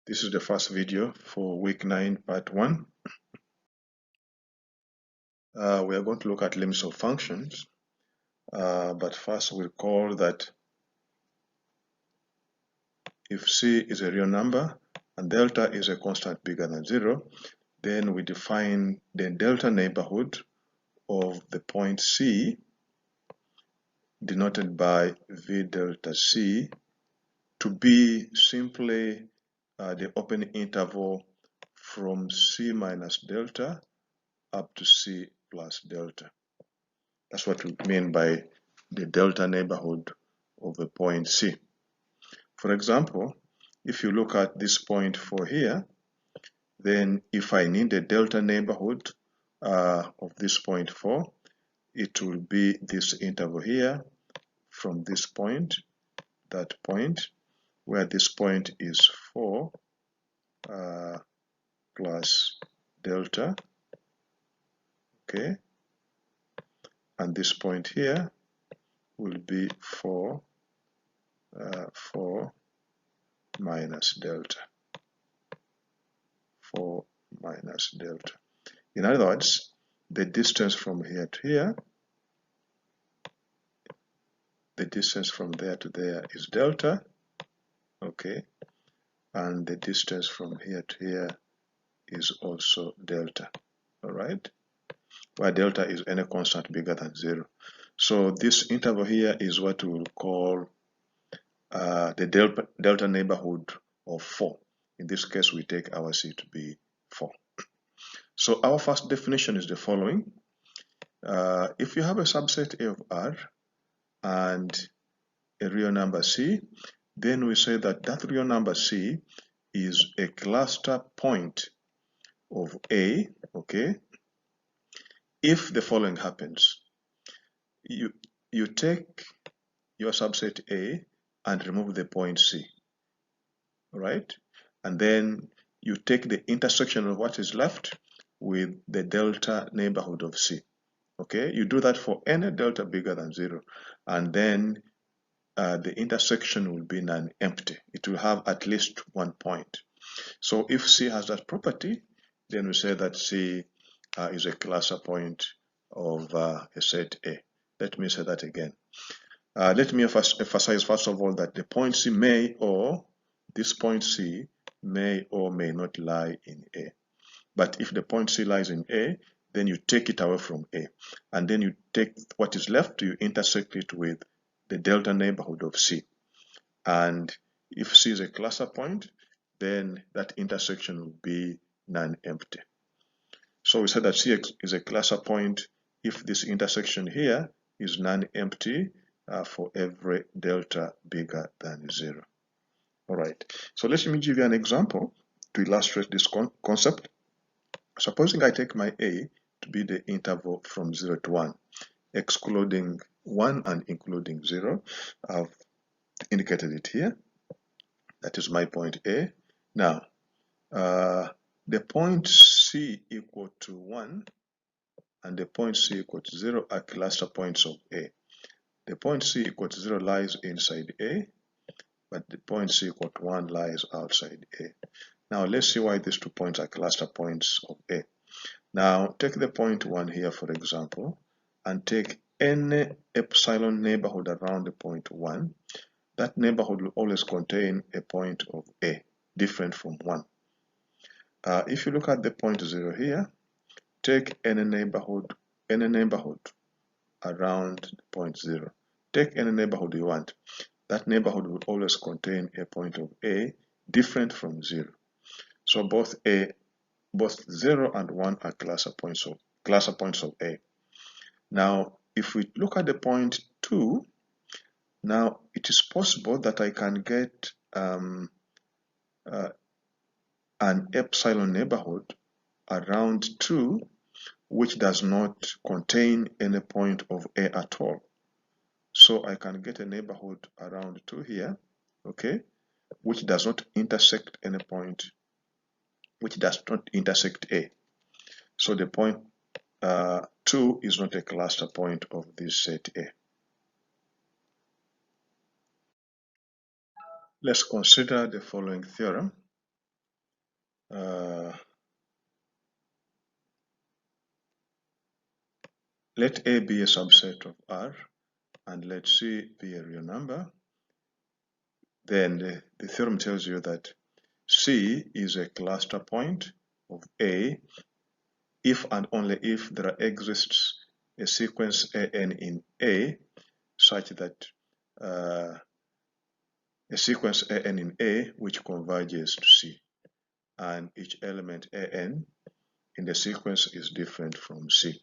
This is the first video for week 9, part 1. We are going to look at limits of functions, but first we'll recall that if C is a real number and delta is a constant bigger than 0, then we define the delta neighborhood of the point C, denoted by V delta C, to be simply the open interval from C minus delta up to C plus delta. That's what we mean by the delta neighborhood of the point C. For example, if you look at this point 4 here, then if I need the delta neighborhood of this point 4, it will be this interval here from this point, that point, where this point is 4 plus delta, okay? And this point here will be 4 minus delta. 4 minus delta. In other words, the distance from here to here, the distance from there to there is delta, okay? And the distance from here to here is also delta, all right? Where delta is any constant bigger than 0. So this interval here is what we will call the delta neighborhood of 4. In this case, we take our C to be 4. So our first definition is the following. If you have a subset A of R and a real number C, then we say that that real number C is a cluster point of A, okay? If the following happens, you take your subset A and remove the point C, right? And then you take the intersection of what is left with the delta neighborhood of C, okay? You do that for any delta bigger than 0, and then the intersection will be non-empty. It will have at least one point. So if C has that property, then we say that C is a cluster point of a set A. Let me say that again. Let me emphasize first of all that the point C may, or this point C may or may not lie in A. But if the point C lies in A, then you take it away from A, and then you take what is left, you intersect it with the delta neighborhood of C. And if C is a cluster point, then that intersection will be non-empty. So we said that C is a cluster point if this intersection here is non-empty for every delta bigger than 0. All right, so let me give you an example to illustrate this concept. Supposing I take my A to be the interval from 0 to 1, excluding 1 and including 0. I've indicated it here. That is my point A. Now, the point C equal to 1 and the point C equal to 0 are cluster points of A. The point C equal to 0 lies inside A, but the point C equal to 1 lies outside A. Now, let's see why these 2 points are cluster points of A. Now, take the point 1 here, for example, and take any epsilon neighborhood around the point 1. That neighborhood will always contain a point of A, different from 1. If you look at the point 0 here, take any neighborhood around the point 0. Take any neighborhood you want. That neighborhood will always contain a point of A, different from 0. So both 0 and 1 are cluster points of A. Now, if we look at the point 2, now it is possible that I can get an epsilon neighborhood around 2 which does not contain any point of A at all. So I can get a neighborhood around 2 here, okay, which does not intersect any point, which does not intersect A. So the point 2 is not a cluster point of this set A. Let's consider the following theorem. let A be a subset of R and let C be a real number, then the theorem tells you that C is a cluster point of A if and only if there exists a sequence AN in A such that a sequence AN in A which converges to C, and each element AN in the sequence is different from C.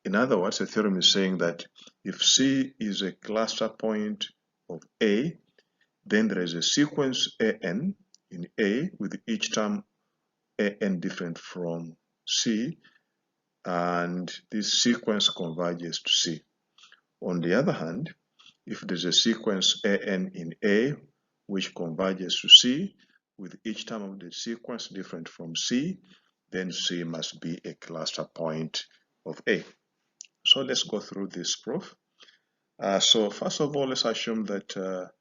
In other words, the theorem is saying that if C is a cluster point of A, then there is a sequence AN in A with each term AN different from C, and this sequence converges to C. On the other hand, if there's a sequence AN in A which converges to C with each term of the sequence different from C, then C must be a cluster point of A. So let's go through this proof. So first of all, let's assume that a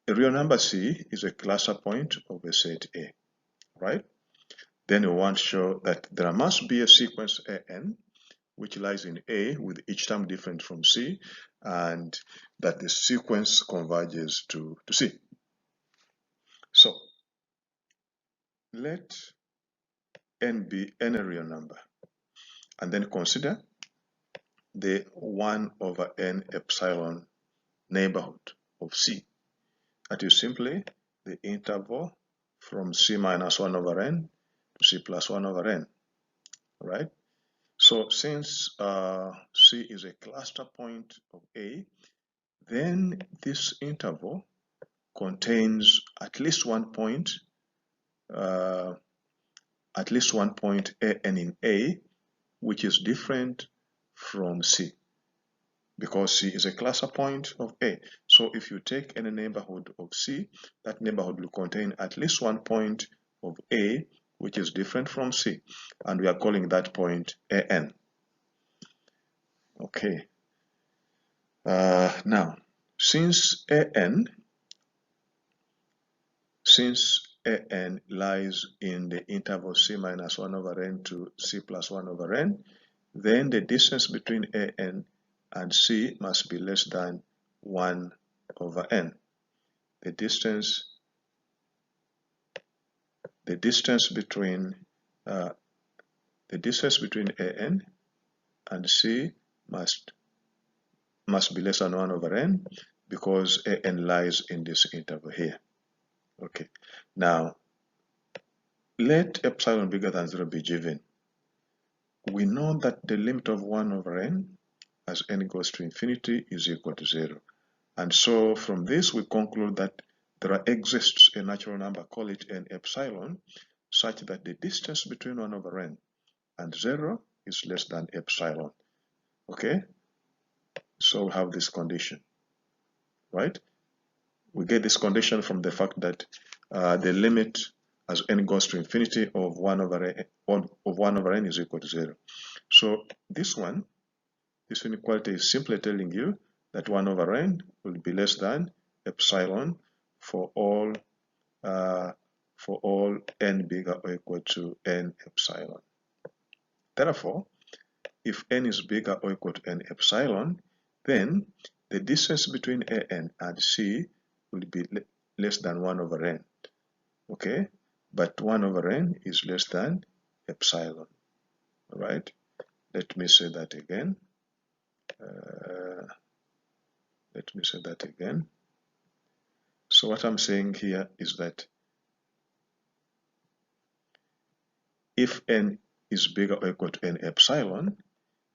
real number C is a cluster point of a set A, right? Then we want to show that there must be a sequence AN which lies in A with each term different from C, and that the sequence converges to C. So let N be any real number, and then consider the 1 over N epsilon neighborhood of C. That is simply the interval from C minus 1 over N to C plus 1 over N, right? So since C is a cluster point of A, then this interval contains at least one point AN in A, which is different from C, because C is a cluster point of A. So if you take any neighborhood of C, that neighborhood will contain at least one point of A which is different from C, and we are calling that point AN. Okay. Now, since AN lies in the interval C minus 1 over N to C plus 1 over N, then the distance between AN and C must be less than 1 over N. The distance between AN and C must be less than 1 over N, because AN lies in this interval here. Okay. Now, let epsilon bigger than 0 be given. We know that the limit of 1 over N as N goes to infinity is equal to 0. And so from this we conclude that there exists a natural number, call it N epsilon, such that the distance between 1 over N and 0 is less than epsilon. Okay? So we have this condition, right? We get this condition from the fact that the limit as N goes to infinity of 1 over N is equal to 0. So this inequality is simply telling you that 1 over N will be less than epsilon for all N bigger or equal to N epsilon. Therefore, if N is bigger or equal to N epsilon, then the distance between AN and C will be less than 1 over N. Okay, but 1 over N is less than epsilon. All right, let me say that again. So what I'm saying here is that if N is bigger or equal to N epsilon,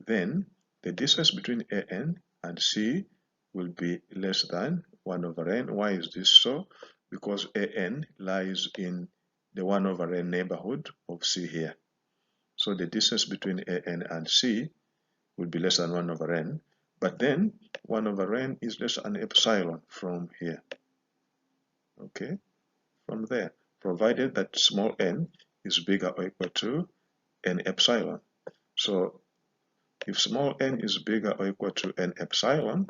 then the distance between AN and C will be less than 1 over N. Why is this so? Because AN lies in the 1 over N neighborhood of C here. So the distance between AN and C will be less than 1 over N, but then 1 over N is less than epsilon from here. Okay, from there, provided that small n is bigger or equal to N epsilon. So if small n is bigger or equal to N epsilon,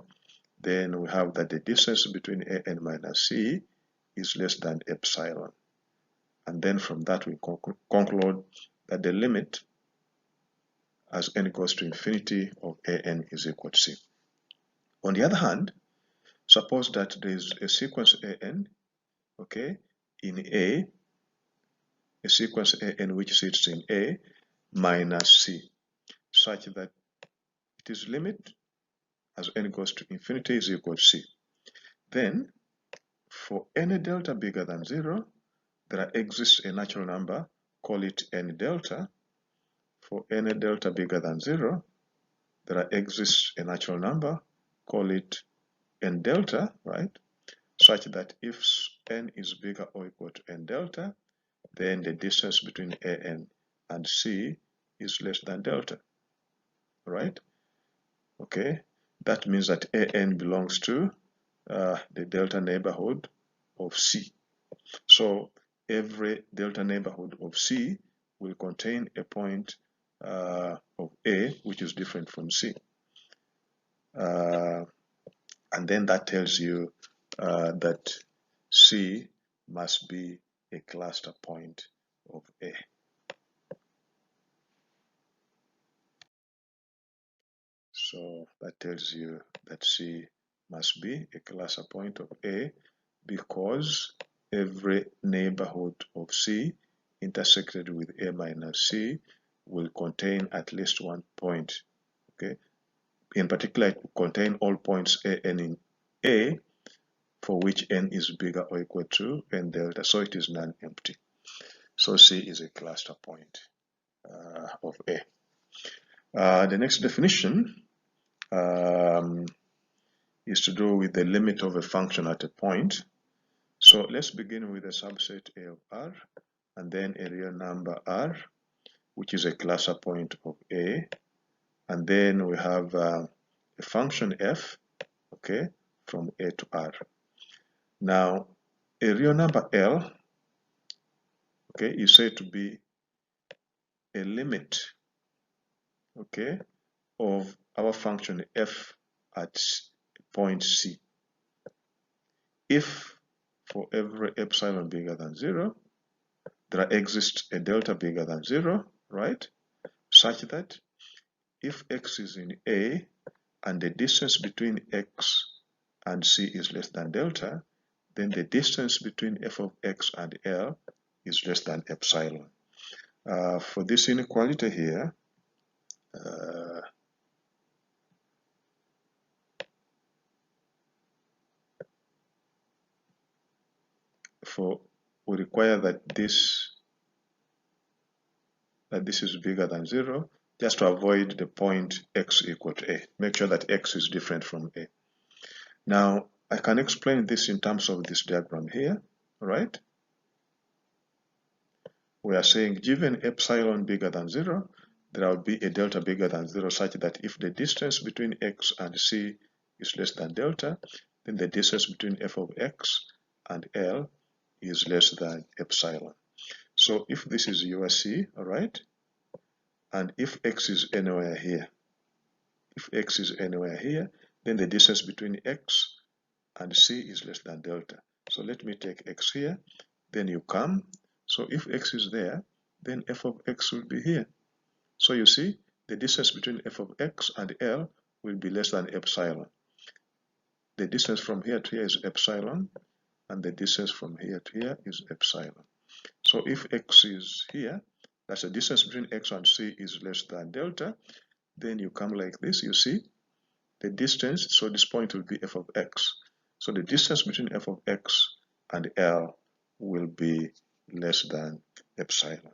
then we have that the distance between AN minus C is less than epsilon. And then from that we conclude that the limit as n goes to infinity of an is equal to c. On the other hand, suppose that there is a sequence an, okay, in a sequence an which sits in a minus c, such that its limit as n goes to infinity is equal to c. Then, for any delta bigger than 0, there exists a natural number, call it n delta. For any delta bigger than 0, there exists a natural number, call it n delta, right? Such that if n is bigger or equal to n delta, then the distance between an and c is less than delta, right? Okay, that means that an belongs to the delta neighborhood of c. So every delta neighborhood of c will contain a point of a which is different from c. And then that tells you that c must be a cluster point of A. So that tells you that C must be a cluster point of A because every neighborhood of C intersected with A minus C will contain at least one point. Okay. In particular, it will contain all points an in A for which n is bigger or equal to n delta, so it is non-empty. So C is a cluster point of A. The next definition is to do with the limit of a function at a point. So let's begin with a subset A of R and then a real number R, which is a cluster point of A. And then we have a function f, okay, from A to R. Now, a real number L, okay, is said to be a limit, okay, of our function f at point C. If for every epsilon bigger than 0, there exists a delta bigger than 0, right? Such that if x is in A and the distance between x and C is less than delta, then the distance between f of x and L is less than epsilon. For this inequality here, we require that this is bigger than 0, just to avoid the point x equal to A. Make sure that x is different from A. Now, I can explain this in terms of this diagram here, right? We are saying given epsilon bigger than 0, there will be a delta bigger than 0 such that if the distance between x and C is less than delta, then the distance between f of x and L is less than epsilon. So if this is your C, all right, and if x is anywhere here, then the distance between x and C is less than delta. So let me take x here, then you come. So if x is there, then f of x will be here. So you see, the distance between f of x and L will be less than epsilon. The distance from here to here is epsilon, and the distance from here to here is epsilon. So if x is here, that's the distance between x and C is less than delta, then you come like this, you see, the distance, so this point will be f of x. So the distance between f of x and L will be less than epsilon.